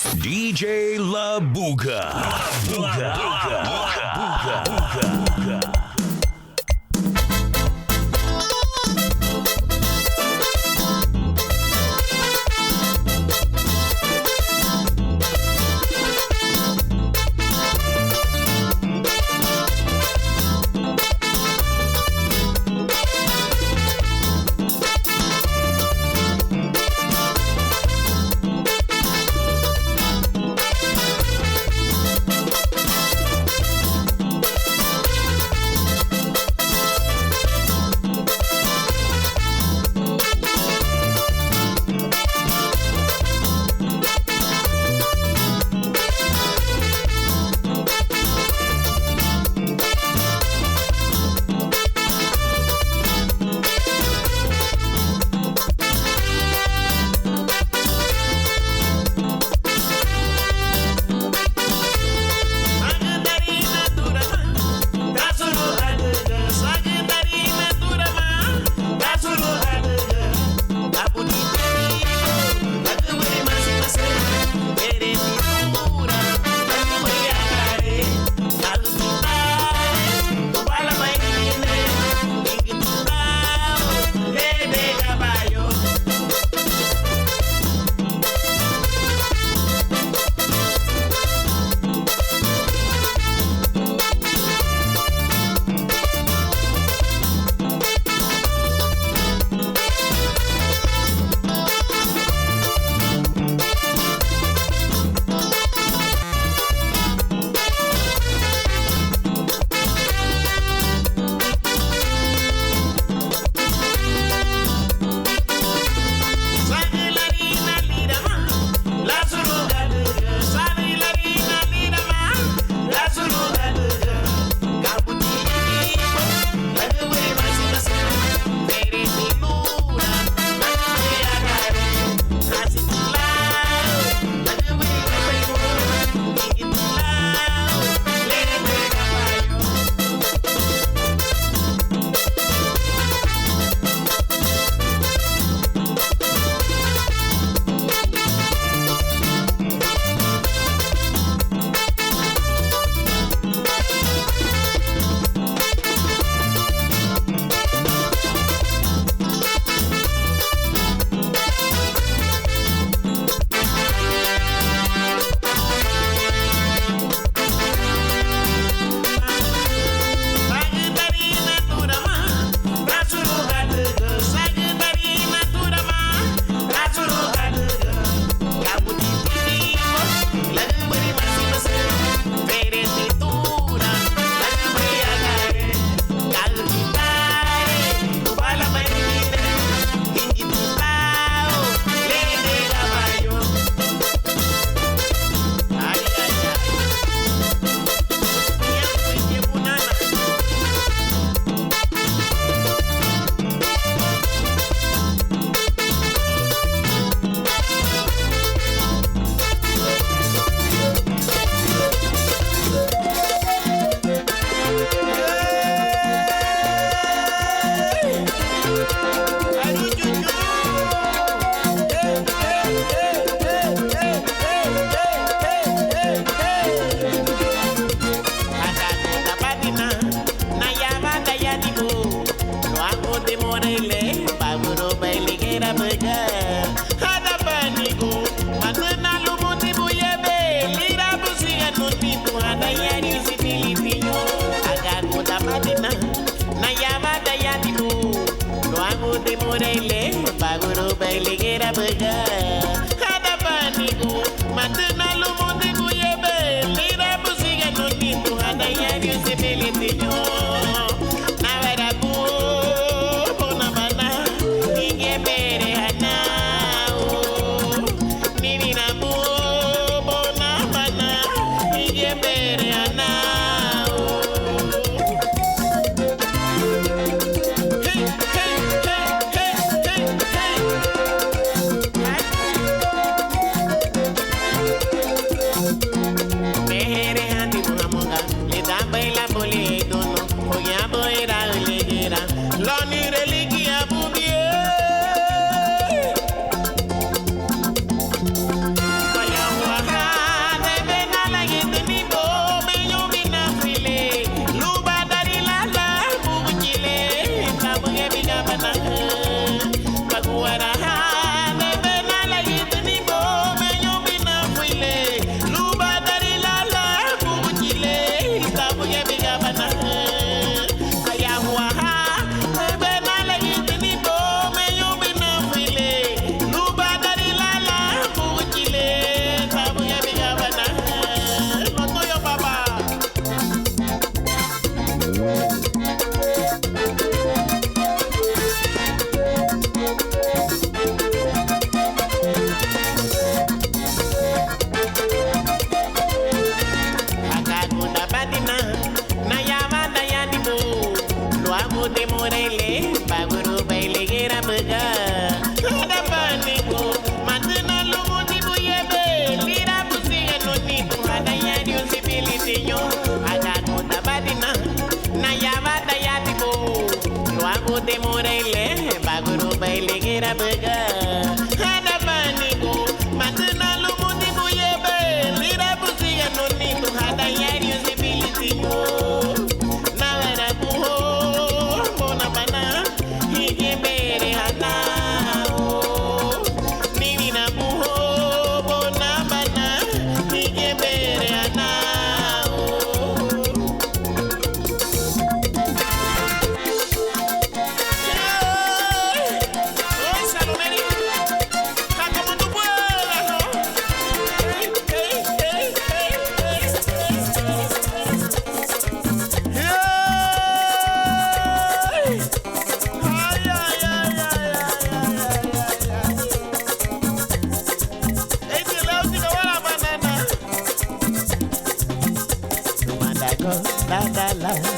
DJ La Buga.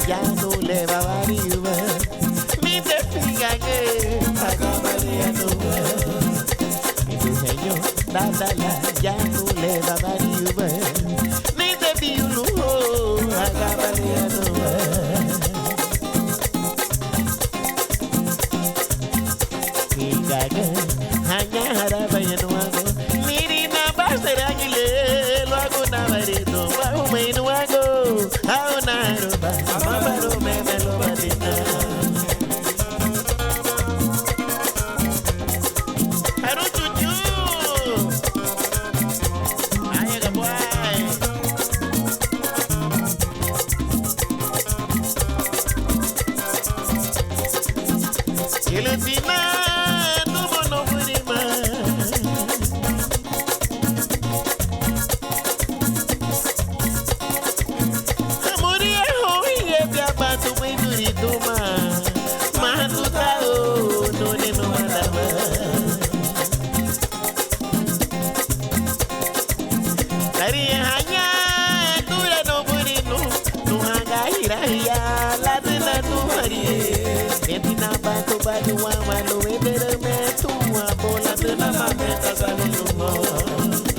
Ya no le va a variar, ni te fijas que acaba de no. Y tu señor, ya no le va a variar, ni te pido acaba de no. Fija que añara vaya no hago, miri na pasera que le lo hago na varito, bajo me no hago, a una ropa.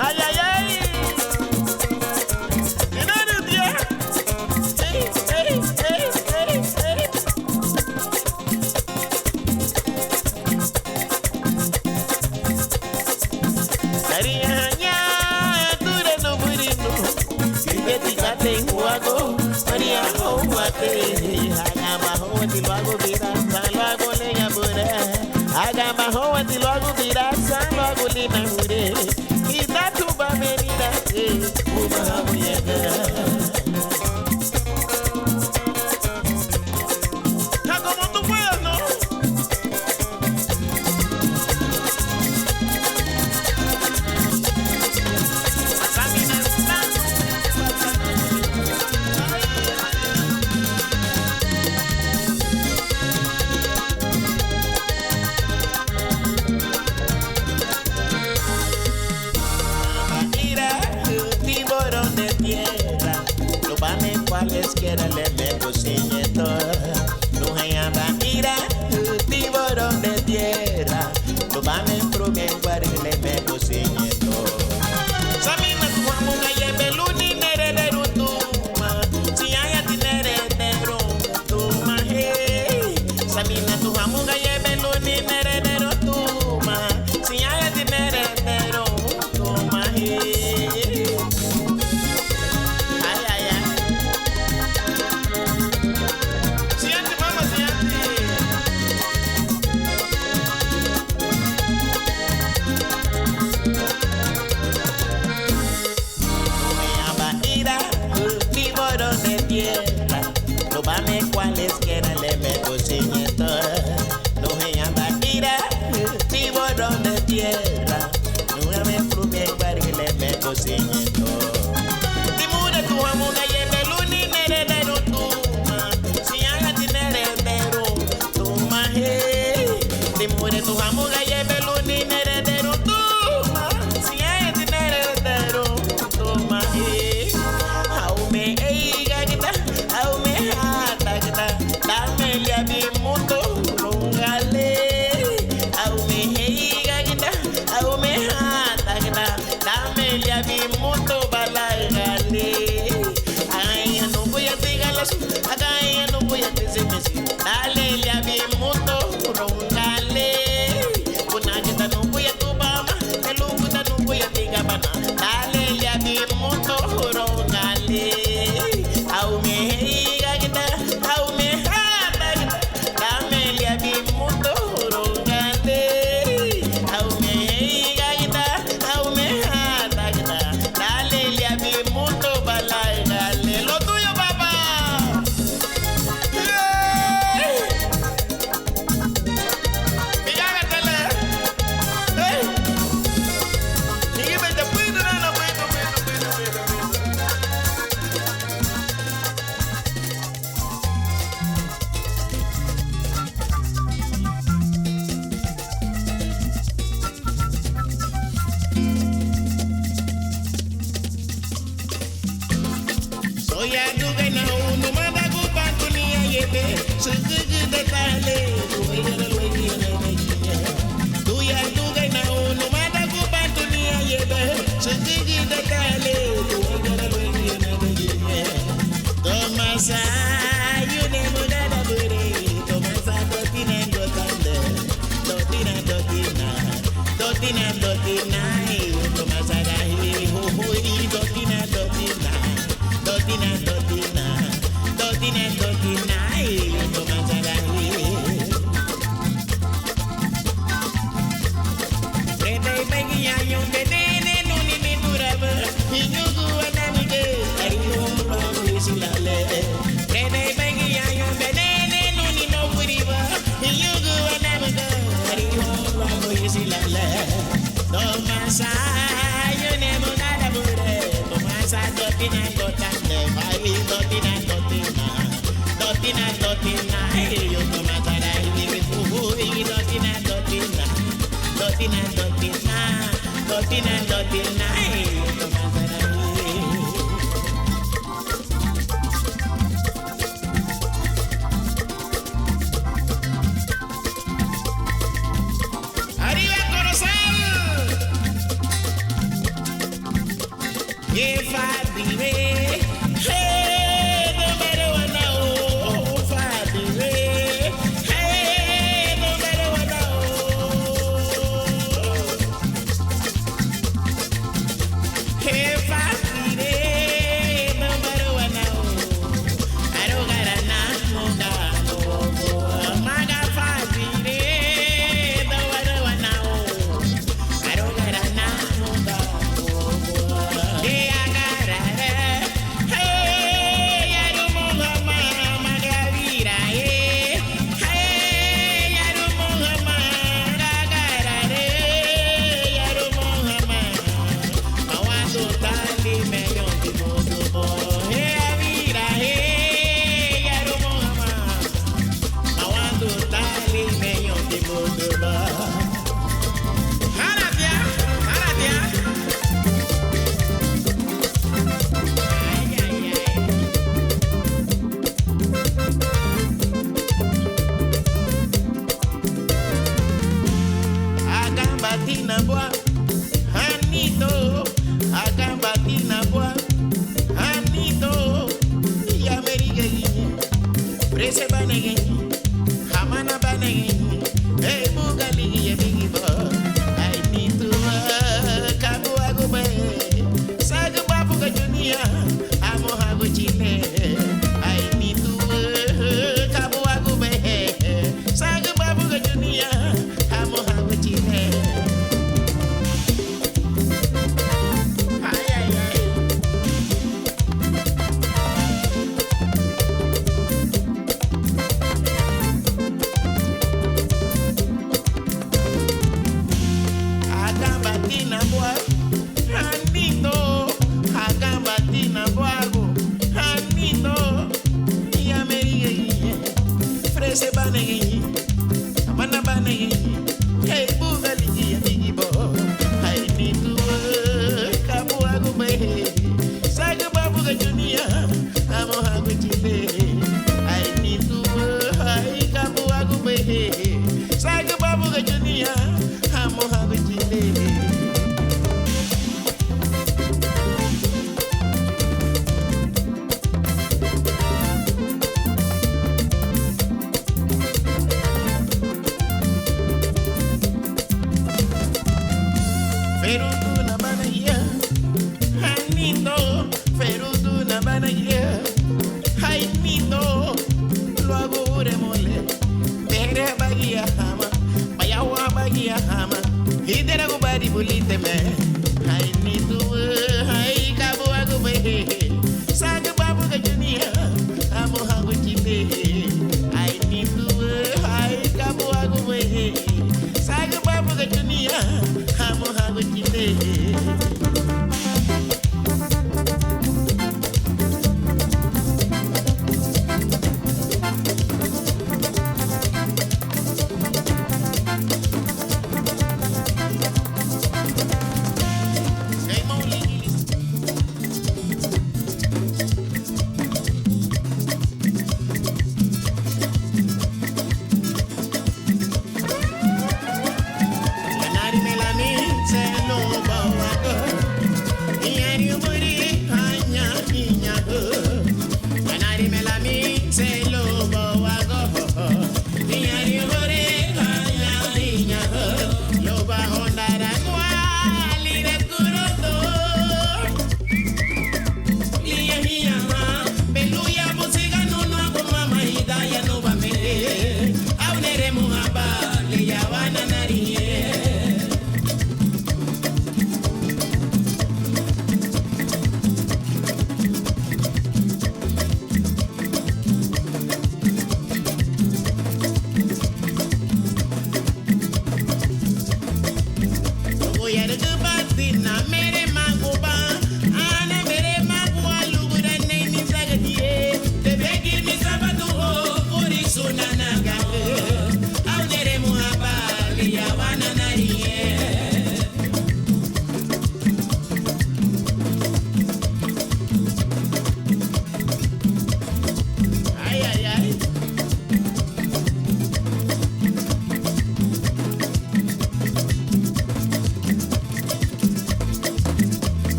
Ay, ay, ay. Cualesquiera le meto ciñeto, no hay ira, tiburón de tierra, no van en promen le meto ciñeto. Samina tu amo gaye beluni nere de rutuma, si hay tinere de rutuma hey. Samina tu amo gaye beluni nere de rutuma, si hay tinere de rutuma hey. Cualesquiera le meto ciñeto, no me llama ira, tiburón de tierra, no me fluye que le meto ciñeto. Timure tu amo gaye beluni nere de rutuma, si haga tinere de rutuma hey. Timure tu amo gaye beluni nere de rutuma, si haga tinere de rutuma hey. Aume ei gagita, aume dame ya mi mundo rungale, au me heiga gita, au me hata gita, dame ya mi mundo balagale. Ay no voy a tigalas, ay no voy a decirme dale ya mi mundo rungale, con Oya duga na unu manda kupantu ni ayebe. Sugugu de tale. Oya luegi na mejiye. Oya duga na unu manda kupantu ni ayebe. Sugugu de tale. Oya luegi na mejiye. Tomasa yune mudada bure. Tomasa dotina dotande. Dotina dotina. Dotina dotina. Tomasa dahi ho ho dotina dotina. Dotina, dotina, dotina, dotina, tomasa dahi. Rete bagi ayun bedene nuni ni duraba. Hinyugu anamuge ariyo silale. Rete bagi ayun bedene nuni no kuriba. Hinyugu anamuge ariyo silale. Tomasa ayune munada bure. Tomasa dotina dotane. Dotina, dotina, dotina, dotina, yo tomasa dahi. Dotina, dotina, dotina, dotina, dotina, dotina, yo tomasa dahi. Arriba Corozal. If I be Batina,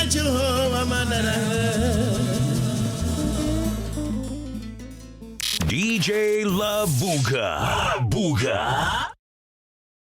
Jehovah Mandara. DJ La Buga. La Buga.